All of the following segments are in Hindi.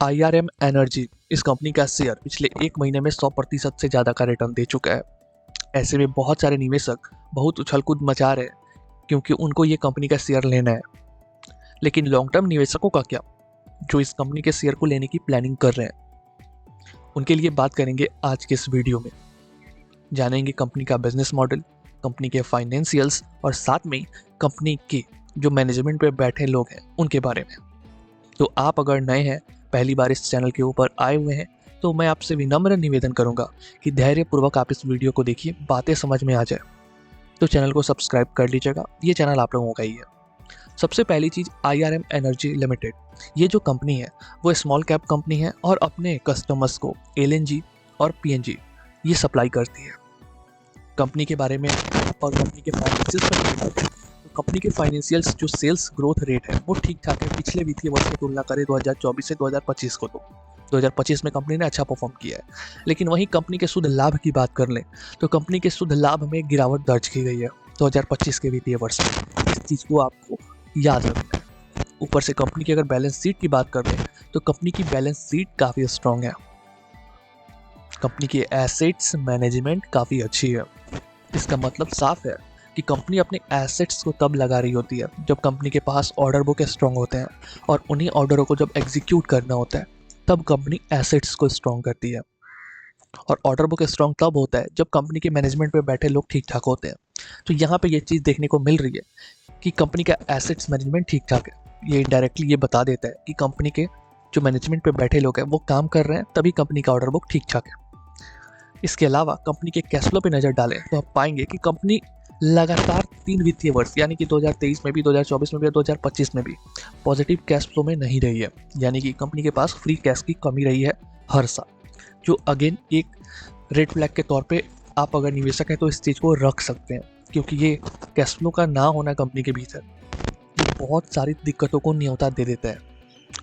IRM एनर्जी इस कंपनी का शेयर पिछले 1 महीने में 100% से ज़्यादा का रिटर्न दे चुका है। ऐसे में बहुत सारे निवेशक बहुत उछल-कूद मचा रहे हैं क्योंकि उनको ये कंपनी का शेयर लेना है। लेकिन लॉन्ग टर्म निवेशकों का क्या, जो इस कंपनी के शेयर को लेने की प्लानिंग कर रहे हैं? उनके लिए बात करेंगे आज के इस वीडियो में। जानेंगे कंपनी का बिजनेस मॉडल, कंपनी के फाइनेंशियल्स और साथ में कंपनी के जो मैनेजमेंट पे बैठे लोग हैं उनके बारे में। तो आप अगर नए हैं, पहली बार इस चैनल के ऊपर आए हुए हैं, तो मैं आपसे विनम्र निवेदन करूंगा कि धैर्यपूर्वक आप इस वीडियो को देखिए, बातें समझ में आ जाए तो चैनल को सब्सक्राइब कर लीजिएगा। ये चैनल आप लोगों का ही है। सबसे पहली चीज़, IRM एनर्जी लिमिटेड। ये जो कंपनी है वो स्मॉल कैप कंपनी है और अपने कस्टमर्स को LNG और PNG ये सप्लाई करती है। कंपनी के बारे में और कंपनी के फाइनेंशियल्स पर बात करें तो कंपनी के फाइनेंशियल्स जो सेल्स ग्रोथ रेट है वो ठीक ठाक है। पिछले वित्तीय वर्ष की तुलना करें 2024 से 2025 को, तो 2025 में कंपनी ने अच्छा परफॉर्म किया है। लेकिन वहीं कंपनी के शुद्ध लाभ की बात कर लें तो कंपनी के शुद्ध लाभ में गिरावट दर्ज की गई है 2025 के वित्तीय वर्ष में। इस चीज़ को आपको याद रखना है। ऊपर से कंपनी की अगर बैलेंस शीट की बात कर लें तो कंपनी की बैलेंस शीट काफ़ी स्ट्रॉन्ग है। कंपनी की एसेट्स मैनेजमेंट काफ़ी अच्छी है। इसका मतलब साफ है कि कंपनी अपने एसेट्स को तब लगा रही होती है जब कंपनी के पास ऑर्डर बुक स्ट्रॉन्ग होते हैं, और उन्हीं ऑर्डरों को जब एग्जीक्यूट करना होता है तब कंपनी एसेट्स को स्ट्रॉन्ग करती है। और ऑर्डर बुक स्ट्रॉन्ग तब होता है जब कंपनी के मैनेजमेंट पे बैठे लोग ठीक ठाक होते हैं। तो यहाँ पे ये चीज़ देखने को मिल रही है कि कंपनी का एसेट्स मैनेजमेंट ठीक ठाक है। ये डायरेक्टली ये बता देता है कि कंपनी के जो मैनेजमेंट पे बैठे लोग हैं वो काम कर रहे हैं, तभी कंपनी का ऑर्डर बुक ठीक ठाक है। इसके अलावा कंपनी के कैश फ्लो पे नज़र डालें तो आप पाएंगे कि कंपनी लगातार 3 वित्तीय वर्ष यानी कि 2023 में भी, 2024 में भी और 2025 में भी पॉजिटिव कैश फ्लो में नहीं रही है। यानी कि कंपनी के पास फ्री कैश की कमी रही है हर साल, जो अगेन एक रेड फ्लैग के तौर पे आप अगर निवेशक हैं तो इस चीज़ को रख सकते हैं, क्योंकि ये कैश फ्लो का ना होना कंपनी के भीतर ये बहुत सारी दिक्कतों को न्योता दे देता है।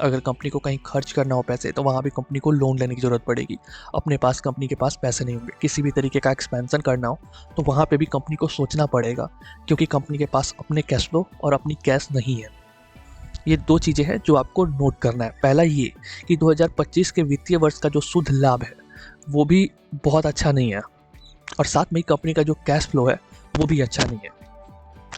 अगर कंपनी को कहीं खर्च करना हो पैसे तो वहाँ भी कंपनी को लोन लेने की ज़रूरत पड़ेगी। अपने पास कंपनी के पास पैसे नहीं होंगे। किसी भी तरीके का एक्सपेंशन करना हो तो वहाँ पे भी कंपनी को सोचना पड़ेगा, क्योंकि कंपनी के पास अपने कैश फ्लो और अपनी कैश नहीं है। ये 2 चीज़ें हैं जो आपको नोट करना है। पहला ये कि 2025 के वित्तीय वर्ष का जो शुद्ध लाभ है वो भी बहुत अच्छा नहीं है, और साथ में ही कंपनी का जो कैश फ्लो है वो भी अच्छा नहीं है।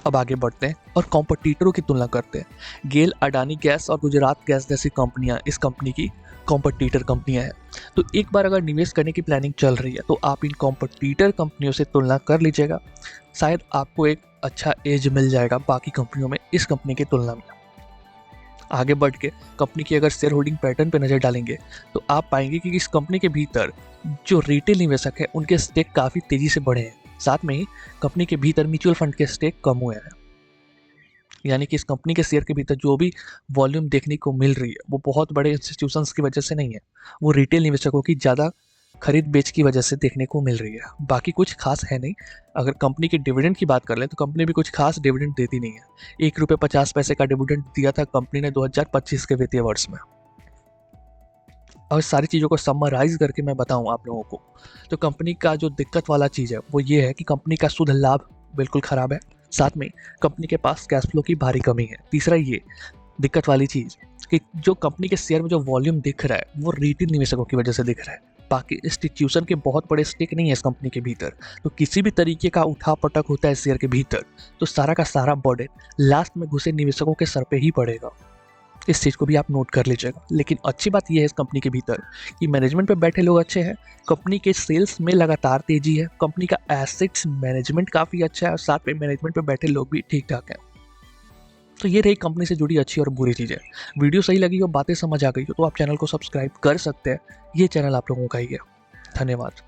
अब आगे बढ़ते हैं और कॉम्पिटिटरों की तुलना करते हैं। गेल, अडानी गैस और गुजरात गैस जैसी कंपनियां इस कंपनी की कॉम्पिटिटर कंपनियां हैं। तो एक बार अगर निवेश करने की प्लानिंग चल रही है तो आप इन कॉम्पिटिटर कंपनियों से तुलना कर लीजिएगा। शायद आपको एक अच्छा एज मिल जाएगा बाकी कंपनियों में इस कंपनी की तुलना में। आगे बढ़ के कंपनी की अगर शेयर होल्डिंग पैटर्न पर नज़र डालेंगे तो आप पाएंगे कि इस कंपनी के भीतर जो रिटेल निवेशक है उनके स्टेक काफ़ी तेज़ी से बढ़े हैं। साथ में ही कंपनी के भीतर म्यूचुअल फंड के स्टेक कम हुए हैं। यानी कि इस कंपनी के शेयर के भीतर जो भी वॉल्यूम देखने को मिल रही है वो बहुत बड़े इंस्टीट्यूशंस की वजह से नहीं है, वो रिटेल निवेशकों की ज़्यादा खरीद बेच की वजह से देखने को मिल रही है। बाकी कुछ खास है नहीं। अगर कंपनी के डिविडेंड की बात कर लें तो कंपनी भी कुछ खास डिविडेंड देती नहीं है। ₹1.50 का डिविडेंड दिया था कंपनी ने 2025 के वित्तीय वर्ष में। और सारी चीज़ों को समराइज करके मैं बताऊं आप लोगों को, तो कंपनी का जो दिक्कत वाला चीज़ है वो ये है कि कंपनी का शुद्ध लाभ बिल्कुल ख़राब है। साथ में कंपनी के पास कैश फ्लो की भारी कमी है। तीसरा ये दिक्कत वाली चीज़ कि जो कंपनी के शेयर में जो वॉल्यूम दिख रहा है वो रिटेल निवेशकों की वजह से दिख रहा है। बाकी इंस्टीट्यूशन के बहुत बड़े स्टेक नहीं है इस कंपनी के भीतर। तो किसी भी तरीके का उठा पटक होता है शेयर के भीतर तो सारा का सारा बर्डन लास्ट में घुसे निवेशकों के सर पे ही पड़ेगा। इस चीज़ को भी आप नोट कर लीजिएगा। लेकिन अच्छी बात यह है इस कंपनी के भीतर कि मैनेजमेंट पे बैठे लोग अच्छे हैं, कंपनी के सेल्स में लगातार तेजी है, कंपनी का एसेट्स मैनेजमेंट काफ़ी अच्छा है और साथ में मैनेजमेंट पे बैठे लोग भी ठीक ठाक हैं। तो ये रही कंपनी से जुड़ी अच्छी और बुरी चीज़ें। वीडियो सही लगी हो, बातें समझ आ गई हो तो आप चैनल को सब्सक्राइब कर सकते हैं। ये चैनल आप लोगों का ही है। धन्यवाद।